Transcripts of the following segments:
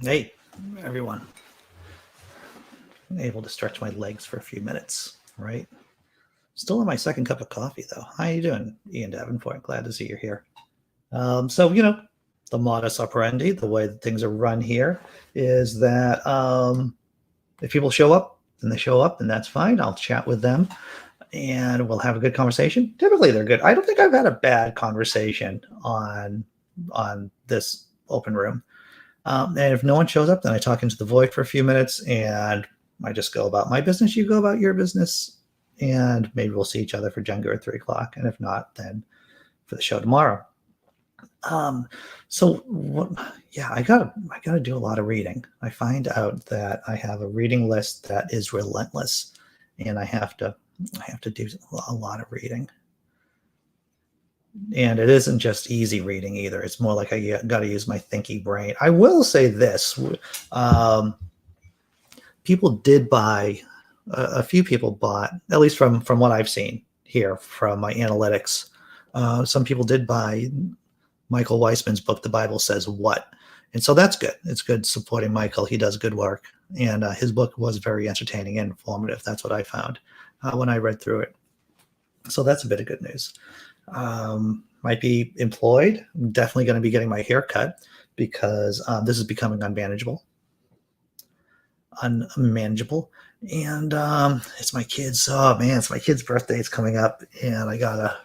Hey, everyone. I'm able to stretch my legs for a few minutes, right? Still on my second cup of coffee, though. How you doing, Ian Davenport? Glad to see you're here. The modus operandi, the way that things are run here, is that if people show up, then they show up, and that's fine. I'll chat with them, and we'll have a good conversation. Typically, they're good. I don't think I've had a bad conversation on this open room. And if no one shows up, then I talk into the void for a few minutes, and I just go about my business. You go about your business, and maybe we'll see each other for Jenga at 3:00. And if not, then for the show tomorrow. I gotta do a lot of reading. I find out that I have a reading list that is relentless, and I have to do a lot of reading. And it isn't just easy reading either. It's more like I got to use my thinky brain. I will say this: people did buy. A few people bought, at least from what I've seen here from my analytics. Some people did buy Michael Weissman's book, The Bible Says What? And so that's good. It's good supporting Michael. He does good work. And his book was very entertaining and informative. That's what I found when I read through it. So that's a bit of good news. Might be employed. I'm definitely going to be getting my hair cut because this is becoming unmanageable. And it's my kids. Oh man, it's my kid's birthday. It's coming up, and I gotta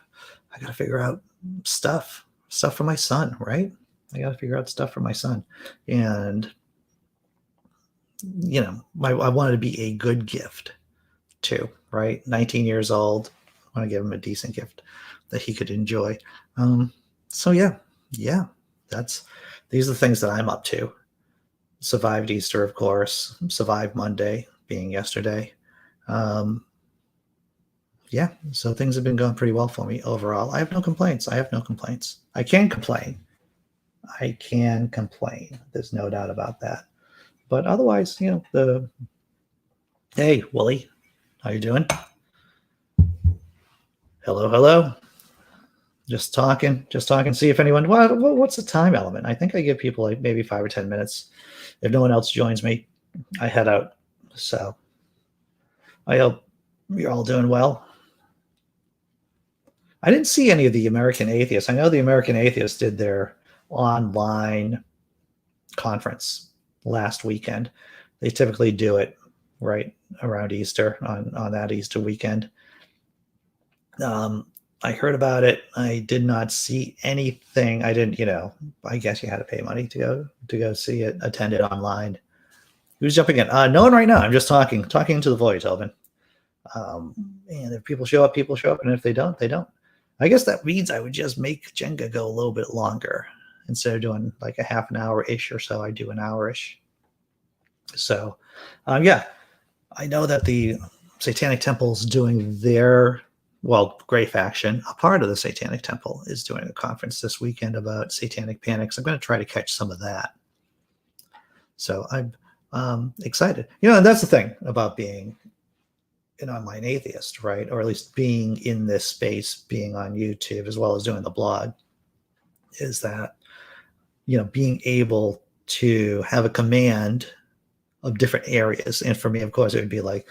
figure out stuff for my son, right? I gotta figure out stuff for my son, and I wanted to be a good gift too, right? 19 years old. I want to give him a decent gift that he could enjoy. These are the things that I'm up to. Survived Easter, of course. Survived Monday, being yesterday. So things have been going pretty well for me overall. I have no complaints. I can complain. There's no doubt about that. But otherwise, hey, Willie, how you doing? Hello. Just talking. See if anyone. What's the time element? I think I give people like maybe 5 or 10 minutes. If no one else joins me, I head out. So I hope you're all doing well. I didn't see any of the American Atheists. I know the American Atheists did their online conference last weekend. They typically do it right around Easter on that Easter weekend. I heard about it. I did not see anything. I didn't, I guess you had to pay money to go see it, attend it online. Who's jumping in? No one right now. I'm just talking into the void, Tobin. And if people show up, and if they don't, they don't. I guess that means I would just make Jenga go a little bit longer. Instead of doing like a half an hour-ish or so, I do an hour-ish. So, I know that the Satanic Temple's doing their, Gray Faction, a part of the Satanic Temple, is doing a conference this weekend about satanic panics. I'm going to try to catch some of that. So I'm excited. And that's the thing about being an online atheist, right? Or at least being in this space, being on YouTube, as well as doing the blog, is that, being able to have a command of different areas. And for me, of course, it would be like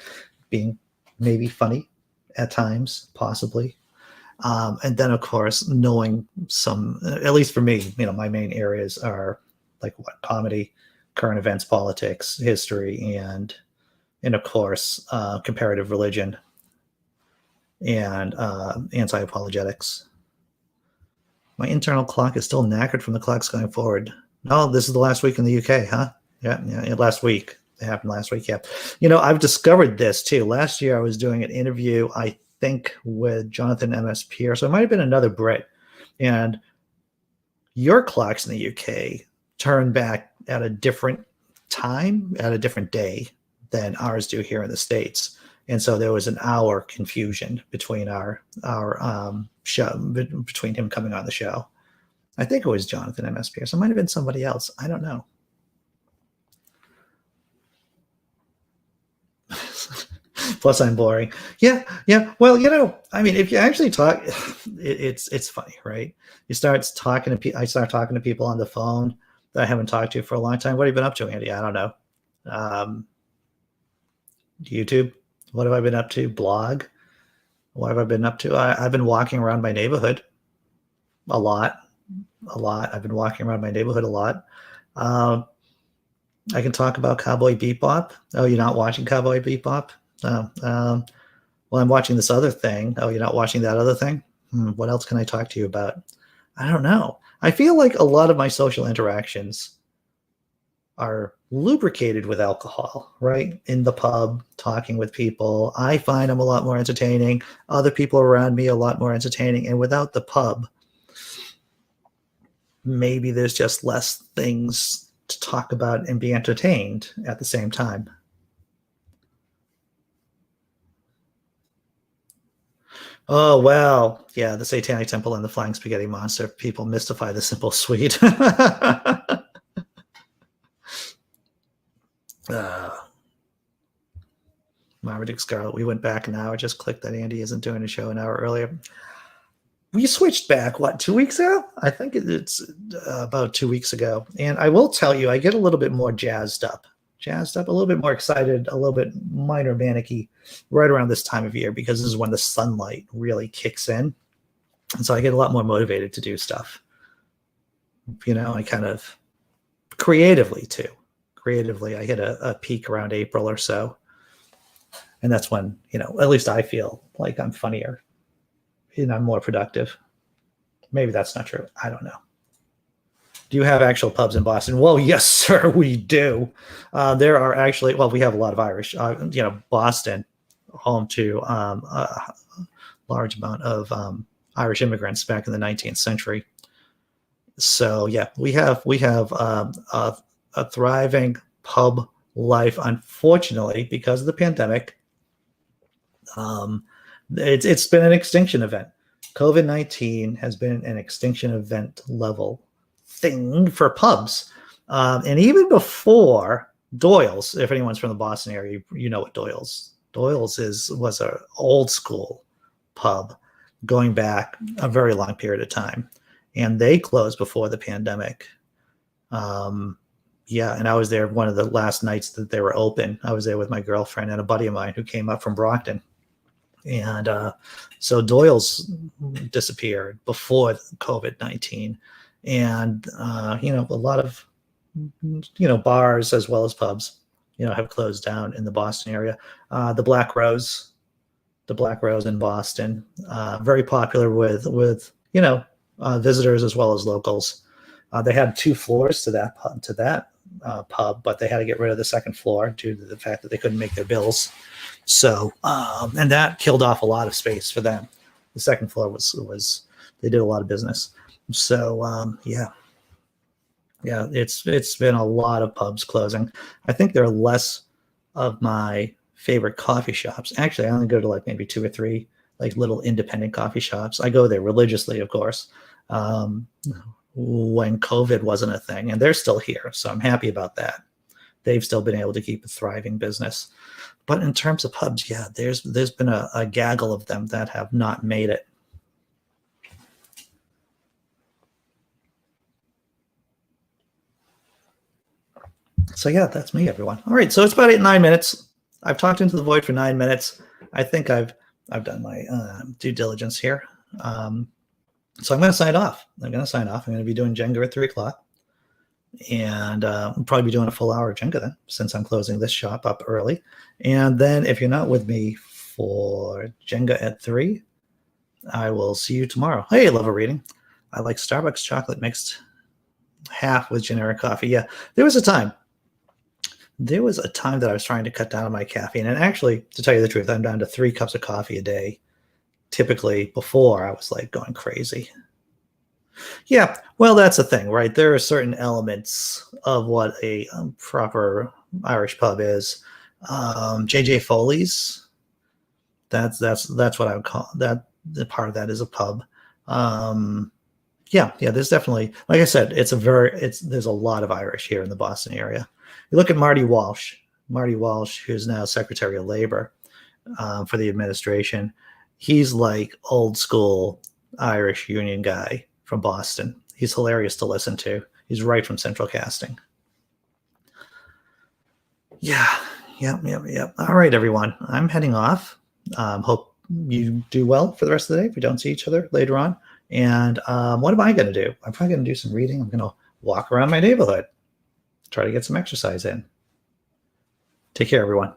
being maybe funny at times, possibly. And then, of course, knowing some, at least for me, my main areas are like comedy, current events, politics, history, and of course, comparative religion and anti-apologetics. My internal clock is still knackered from the clocks going forward. No, this is the last week in the UK, huh? Yeah, last week. It happened last week, yeah. I've discovered this too. Last year I was doing an interview, I think, with Jonathan MS Pierre. So it might have been another Brit. And your clocks in the UK turn back at a different time, at a different day than ours do here in the States. And so there was an hour confusion between our show, between him coming on the show. I think it was Jonathan MS Pierce. It might have been somebody else. I don't know. Plus, I'm boring. Yeah. Well, if you actually talk, it's funny, right? I start talking to people on the phone, that I haven't talked to for a long time. What have you been up to, Andy? I don't know. YouTube. What have I been up to? Blog. What have I been up to? I've been walking around my neighborhood a lot. I've been walking around my neighborhood a lot. I can talk about Cowboy Bebop. Oh, you're not watching Cowboy Bebop? Oh, well, I'm watching this other thing. Oh, you're not watching that other thing? What else can I talk to you about? I don't know. I feel like a lot of my social interactions are lubricated with alcohol, right? In the pub, talking with people. I find them a lot more entertaining. Other people around me a lot more entertaining. And without the pub, maybe there's just less things to talk about and be entertained at the same time. Oh, well, yeah, the Satanic Temple and the Flying Spaghetti Monster. People mystify the simple sweet. Marmaduke Scarlet, we went back an hour. Just clicked that Andy isn't doing a show an hour earlier. We switched back, 2 weeks ago? I think it's about 2 weeks ago. And I will tell you, I get a little bit more jazzed up, a little bit more excited, a little bit minor manicky right around this time of year, because this is when the sunlight really kicks in. And so I get a lot more motivated to do stuff. I kind of creatively too. Creatively, I hit a peak around April or so. And that's when, at least I feel like I'm funnier. I'm more productive. Maybe that's not true. I don't know. Do you have actual pubs in Boston? Well, yes, sir, we do. There are actually, we have a lot of Irish. Boston, home to a large amount of Irish immigrants back in the 19th century. So yeah, we have a thriving pub life. Unfortunately, because of the pandemic, it's been an extinction event. COVID-19 has been an extinction event level thing for pubs. And even before Doyle's, if anyone's from the Boston area, you know what Doyle's was an old school pub going back a very long period of time. And they closed before the pandemic. Yeah, and I was there one of the last nights that they were open. I was there with my girlfriend and a buddy of mine who came up from Brockton. And so Doyle's disappeared before COVID-19. And, a lot of, bars as well as pubs, have closed down in the Boston area. The Black Rose in Boston, very popular with visitors as well as locals. They had 2 floors to that pub, but they had to get rid of the second floor due to the fact that they couldn't make their bills. So, and that killed off a lot of space for them. The second floor was they did a lot of business. So, yeah, it's been a lot of pubs closing. I think there are less of my favorite coffee shops. Actually, I only go to maybe 2 or 3 little independent coffee shops. I go there religiously, of course. When COVID wasn't a thing, and they're still here. So I'm happy about that. They've still been able to keep a thriving business. But in terms of pubs, yeah, there's been a gaggle of them that have not made it. So yeah, that's me, everyone. All right, so it's about 9 minutes. I've talked into the void for 9 minutes. I think I've done my due diligence here. So I'm going to sign off. I'm going to be doing Jenga at 3 o'clock. And I'll probably be doing a full hour of Jenga then, since I'm closing this shop up early. And then if you're not with me for Jenga at 3, I will see you tomorrow. Hey, love a reading. I like Starbucks chocolate mixed half with generic coffee. Yeah, there was a time that I was trying to cut down on my caffeine. And actually, to tell you the truth, I'm down to 3 cups of coffee a day. Typically, before I was going crazy. Yeah, well, that's the thing, right? There are certain elements of what a proper Irish pub is. JJ Foley's, that's what I would call that. The part of that is a pub. Yeah, there's definitely, like I said, there's a lot of Irish here in the Boston area. You look at Marty Walsh, who's now Secretary of Labor for the administration. He's like old school Irish union guy from Boston. He's hilarious to listen to. He's right from Central Casting. Yeah. Yep. All right, everyone. I'm heading off. Hope you do well for the rest of the day if we don't see each other later on. And what am I going to do? I'm probably going to do some reading. I'm going to walk around my neighborhood, try to get some exercise in. Take care, everyone.